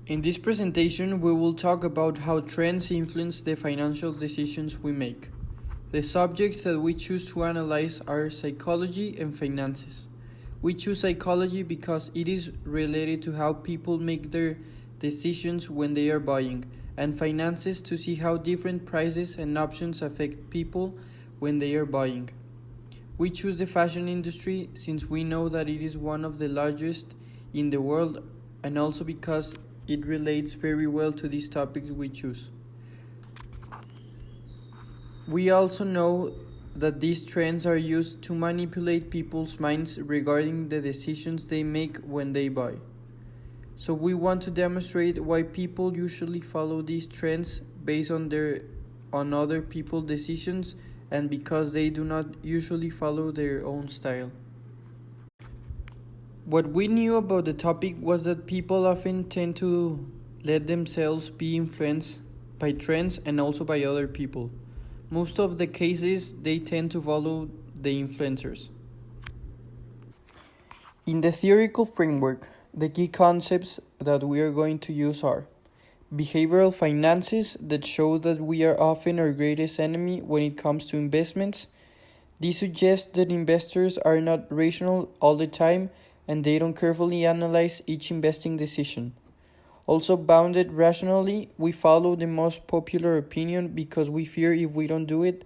In this presentation, we will talk about how trends influence the financial decisions we make. The subjects that we choose to analyze are psychology and finances. We choose psychology because it is related to how people make their decisions when they are buying, and finances to see how different prices and options affect people when they are buying. We choose the fashion industry since we know that it is one of the largest in the world, and also because it relates very well to these topics we choose. We also know that these trends are used to manipulate people's minds regarding the decisions they make when they buy. So we want to demonstrate why people usually follow these trends based on other people's decisions and because they do not usually follow their own style. What we knew about the topic was that people often tend to let themselves be influenced by trends and also by other people. Most of the cases, they tend to follow the influencers. In the theoretical framework, the key concepts that we are going to use are behavioral finances that show that we are often our greatest enemy when it comes to investments. This suggests that investors are not rational all the time and they don't carefully analyze each investing decision. Also, bounded rationally, we follow the most popular opinion because we fear if we don't do it,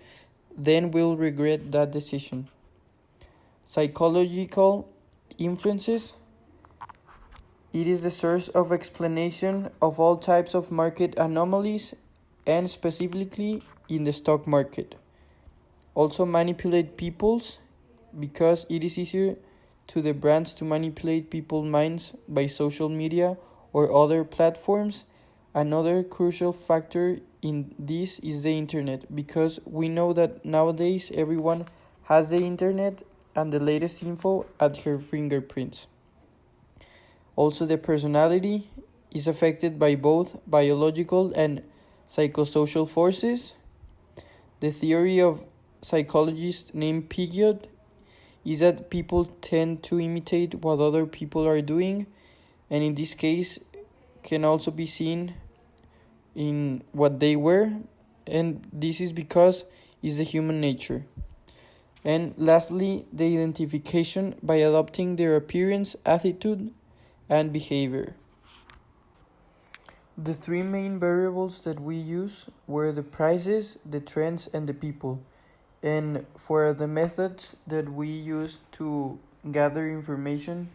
then we'll regret that decision. Psychological influences. It is the source of explanation of all types of market anomalies and specifically in the stock market. Also manipulate people's because it is easier to the brands to manipulate people's minds by social media or other platforms. Another crucial factor in this is the internet because we know that nowadays everyone has the internet and the latest info at her fingerprints. Also, the personality is affected by both biological and psychosocial forces. The theory of psychologist named Piaget is that people tend to imitate what other people are doing, and in this case can also be seen in what they wear, and this is because it's the human nature. And lastly, the identification by adopting their appearance, attitude, and behavior. The three main variables that we use were the prices, the trends, and the people. And for the methods that we used to gather information,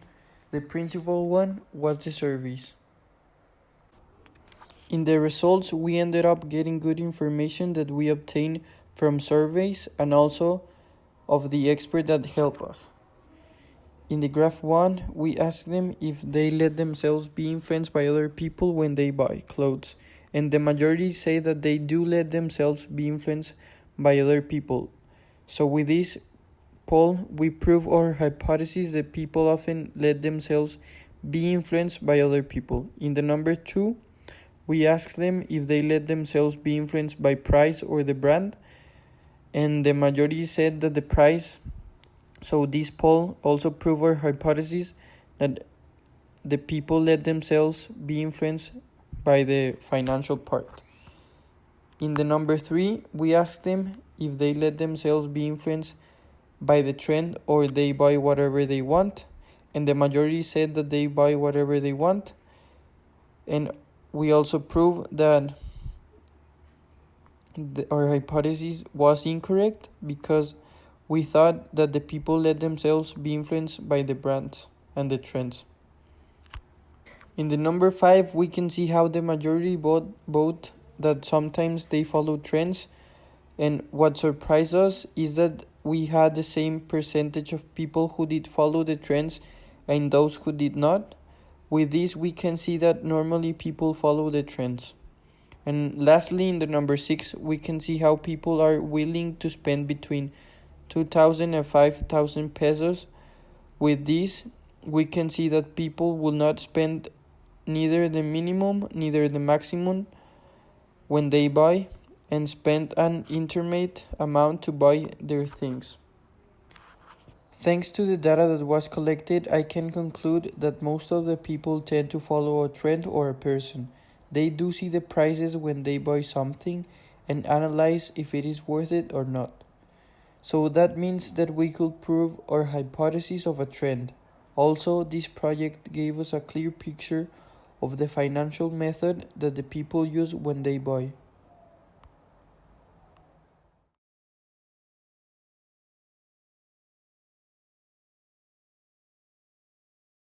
the principal one was the surveys. In the results, we ended up getting good information that we obtained from surveys and also of the expert that helped us. In the graph 1, we asked them if they let themselves be influenced by other people when they buy clothes, and the majority say that they do let themselves be influenced by other people. So with this poll, we prove our hypothesis that people often let themselves be influenced by other people. In the number 2, we asked them if they let themselves be influenced by price or the brand, and the majority said that the price. So this poll also proved our hypothesis that the people let themselves be influenced by the financial part. In the number 3, we asked them if they let themselves be influenced by the trend or they buy whatever they want, and the majority said that they buy whatever they want. And we also proved that our hypothesis was incorrect because we thought that the people let themselves be influenced by the brands and the trends. In the number 5, we can see how the majority vote that sometimes they follow trends, and what surprised us is that we had the same percentage of people who did follow the trends and those who did not. With this, we can see that normally people follow the trends. And lastly, in the number 6, we can see how people are willing to spend between 2,000 and 5,000 pesos. With this, we can see that people will not spend neither the minimum, neither the maximum when they buy, and spend an intermediate amount to buy their things. Thanks to the data that was collected, I can conclude that most of the people tend to follow a trend or a person. They do see the prices when they buy something and analyze if it is worth it or not. So that means that we could prove our hypothesis of a trend. Also, this project gave us a clear picture of the financial method that the people use when they buy.